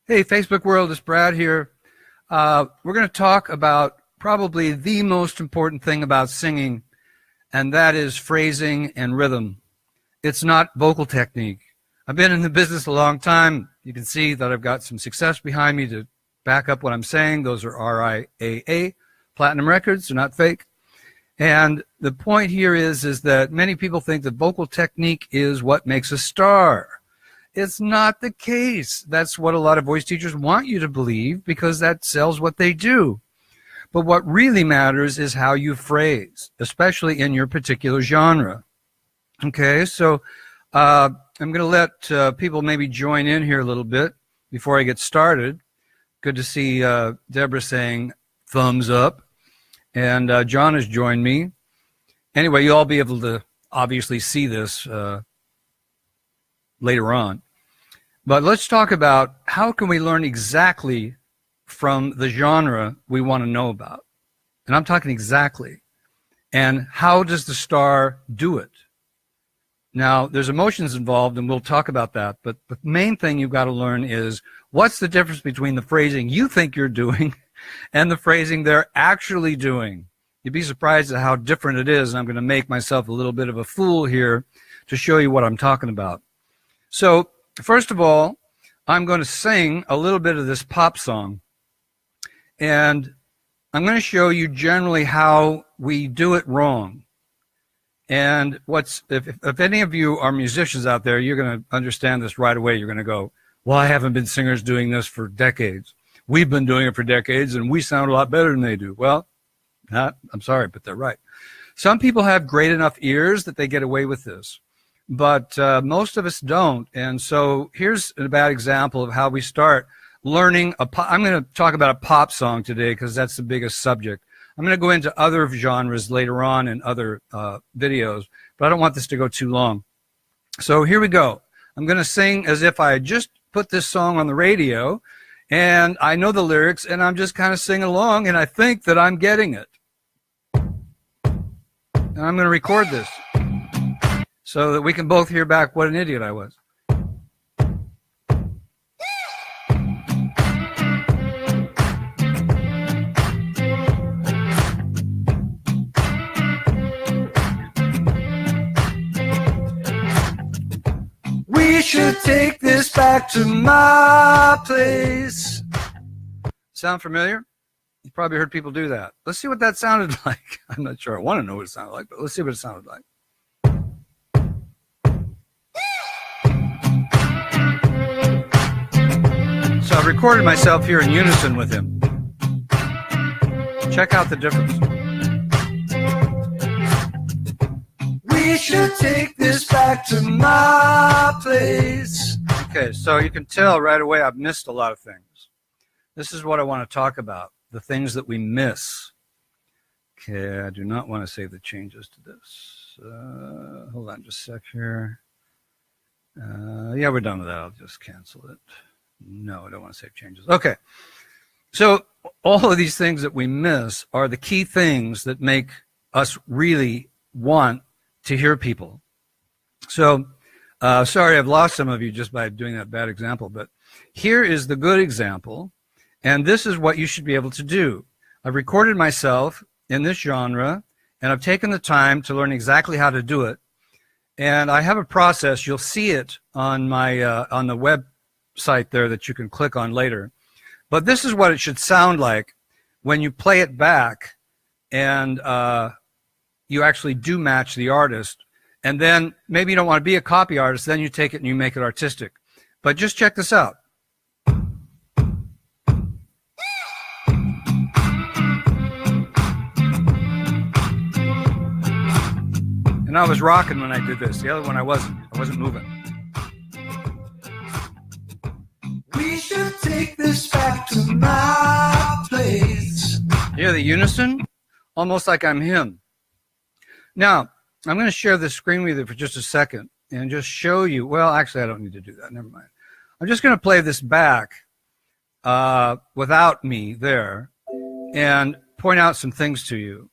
Hey, Facebook world, it's Brad here. We're going to talk about probably the most important thing about singing, and that is phrasing and rhythm. It's not vocal technique. I've been in the business a long time. You can see that I've got some success behind me to back up what I'm saying. Those are RIAA, platinum records. They're not fake. And the point here is that many people think that vocal technique is what makes a star. It's not the case. That's what a lot of voice teachers want you to believe because that sells what they do. But what really matters is how you phrase, especially in your particular genre. Okay, so I'm going to let people maybe join in here a little bit before I get started. Good to see Deborah saying thumbs up. And John has joined me. Anyway, you'll all be able to obviously see this later on. But let's talk about how can we learn exactly from the genre we want to know about. And I'm talking exactly. And how does the star do it? Now, there's emotions involved, and we'll talk about that. But the main thing you've got to learn is what's the difference between the phrasing you think you're doing and the phrasing they're actually doing. You'd be surprised at how different it is, and I'm going to make myself a little bit of a fool here to show you what I'm talking about. So, first of all, I'm going to sing a little bit of this pop song, and I'm going to show you generally how we do it wrong. And if any of you are musicians out there, you're going to understand this right away. You're going to go, well, I haven't been singers doing this for decades. We've been doing it for decades, and we sound a lot better than they do. Well, I'm sorry, but they're right. Some people have great enough ears that they get away with this, but most of us don't. And so here's a bad example of how we start learning. I'm going to talk about a pop song today because that's the biggest subject. I'm going to go into other genres later on in other videos, but I don't want this to go too long. So here we go. I'm going to sing as if I had just put this song on the radio, and I know the lyrics, and I'm just kind of singing along, and I think that I'm getting it. And I'm going to record this so that we can both hear back what an idiot I was. We should take this back to my place. Sound familiar? You probably heard people do that. Let's see what that sounded like. I'm not sure I want to know what it sounded like, but let's see what it sounded like. So I've recorded myself here in unison with him. Check out the difference. We should take this back to my place. Okay, so you can tell right away I've missed a lot of things. This is what I want to talk about, the things that we miss. Okay, I do not want to save the changes to this. Hold on just a sec here. Yeah, we're done with that. I'll just cancel it. No, I don't want to save changes. Okay, so all of these things that we miss are the key things that make us really want to hear people. So, sorry I've lost some of you just by doing that bad example, but here is the good example, and this is what you should be able to do. I've recorded myself in this genre, and I've taken the time to learn exactly how to do it, and I have a process. You'll see it on my on the website there that you can click on later, but this is what it should sound like when you play it back and you actually do match the artist. And then maybe you don't want to be a copy artist, then you take it and you make it artistic. But just check this out. And I was rocking when I did this. The other one I wasn't moving. We should take this back to my place. Hear the unison? Almost like I'm him. Now, I'm going to share this screen with you for just a second and just show you. Well, actually, I don't need to do that. Never mind. I'm just going to play this back without me there and point out some things to you.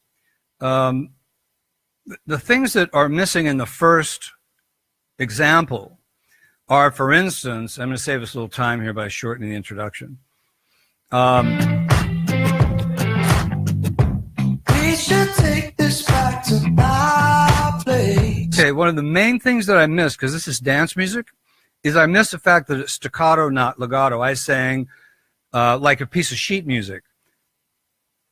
The things that are missing in the first example are, for instance, I'm going to save us a little time here by shortening the introduction. We should take this back to my place. Okay, one of the main things that I missed, because this is dance music, is I missed the fact that it's staccato, not legato. I sang like a piece of sheet music.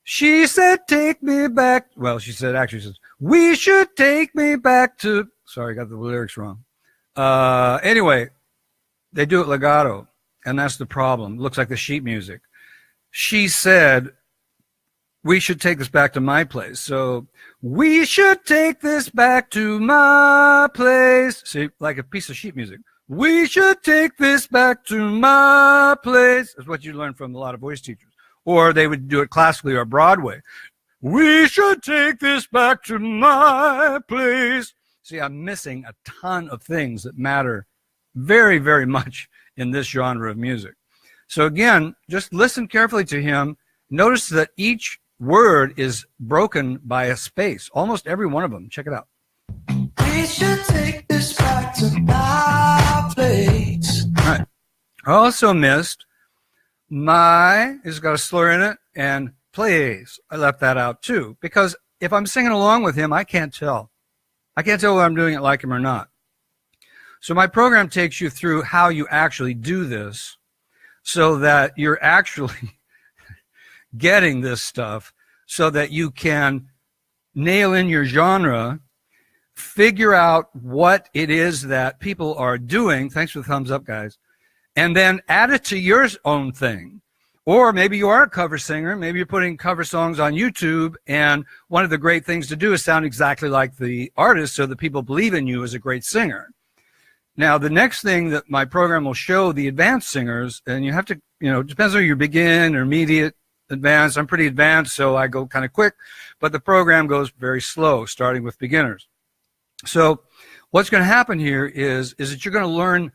She said, take me back. Well, she said, actually, she says, we should take me back to. Sorry, I got the lyrics wrong. Anyway, they do it legato, and that's the problem. It looks like the sheet music. She said, we should take this back to my place. So, we should take this back to my place. See, like a piece of sheet music. We should take this back to my place. That's what you learn from a lot of voice teachers. Or they would do it classically or Broadway. We should take this back to my place. See, I'm missing a ton of things that matter very, very much in this genre of music. So again, just listen carefully to him. Notice that each word is broken by a space. Almost every one of them. Check it out. We should take this back to my place. All right. I also missed my, it's got a slur in it, and place. I left that out too, because if I'm singing along with him, I can't tell. I can't tell whether I'm doing it like him or not. So my program takes you through how you actually do this so that you're actually getting this stuff so that you can nail in your genre, figure out what it is that people are doing. Thanks for the thumbs up, guys. And then add it to your own thing. Or maybe you are a cover singer. Maybe you're putting cover songs on YouTube, and one of the great things to do is sound exactly like the artist so that people believe in you as a great singer. Now, the next thing that my program will show the advanced singers, and you have to, it depends on your begin, intermediate, advanced. I'm pretty advanced, so I go kind of quick, but the program goes very slow, starting with beginners. So what's going to happen here is that you're going to learn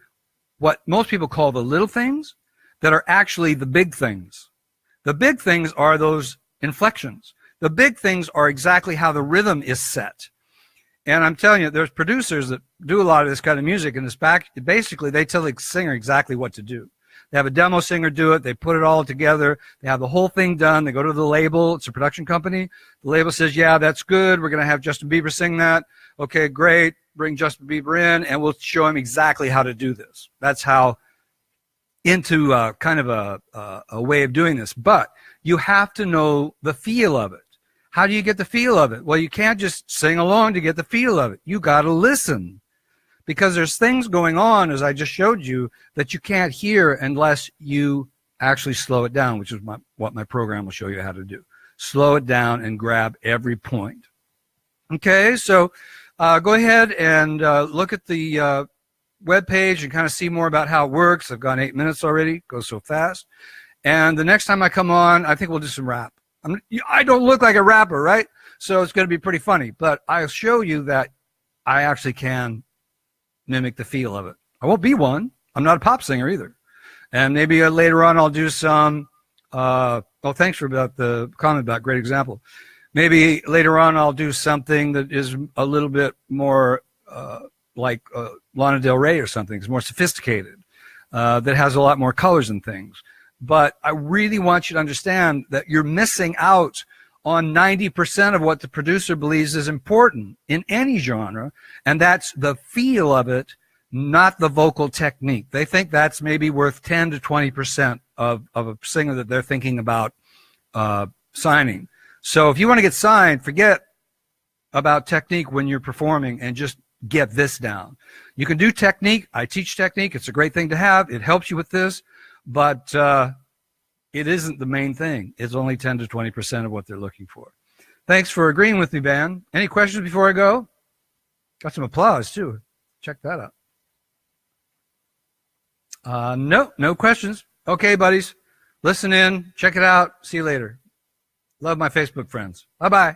what most people call the little things that are actually the big things. The big things are those inflections. The big things are exactly how the rhythm is set. And I'm telling you, there's producers that do a lot of this kind of music, and basically they tell the singer exactly what to do. They have a demo singer do it. They put it all together. They have the whole thing done. They go to the label. It's a production company. The label says, yeah, that's good. We're going to have Justin Bieber sing that. Okay, great. Bring Justin Bieber in, and we'll show him exactly how to do this. That's how into kind of a way of doing this. But you have to know the feel of it. How do you get the feel of it? Well, you can't just sing along to get the feel of it. You got to listen, because there's things going on, as I just showed you, that you can't hear unless you actually slow it down, which is what my program will show you how to do. Slow it down and grab every point. Okay, so go ahead and look at the web page and kind of see more about how it works. I've gone 8 minutes already. It goes so fast. And the next time I come on, I think we'll do some rap. I don't look like a rapper, right? So it's going to be pretty funny. But I'll show you that I actually can mimic the feel of it. I won't be one. I'm not a pop singer either. And maybe later on I'll do some, thanks for the comment about great example. Maybe later on I'll do something that is a little bit more like Lana Del Rey or something. It's more sophisticated, that has a lot more colors and things. But I really want you to understand that you're missing out on 90% of what the producer believes is important in any genre, and that's the feel of it, not the vocal technique. They think that's maybe worth 10 to 20% of a singer that they're thinking about signing. So if you want to get signed, forget about technique when you're performing and just get this down. You can do technique. I teach technique. It's a great thing to have. It helps you with this, but it isn't the main thing. It's only 10 to 20% of what they're looking for. Thanks for agreeing with me, Ben. Any questions before I go? Got some applause, too. Check that out. No questions. Okay, buddies. Listen in. Check it out. See you later. Love my Facebook friends. Bye-bye.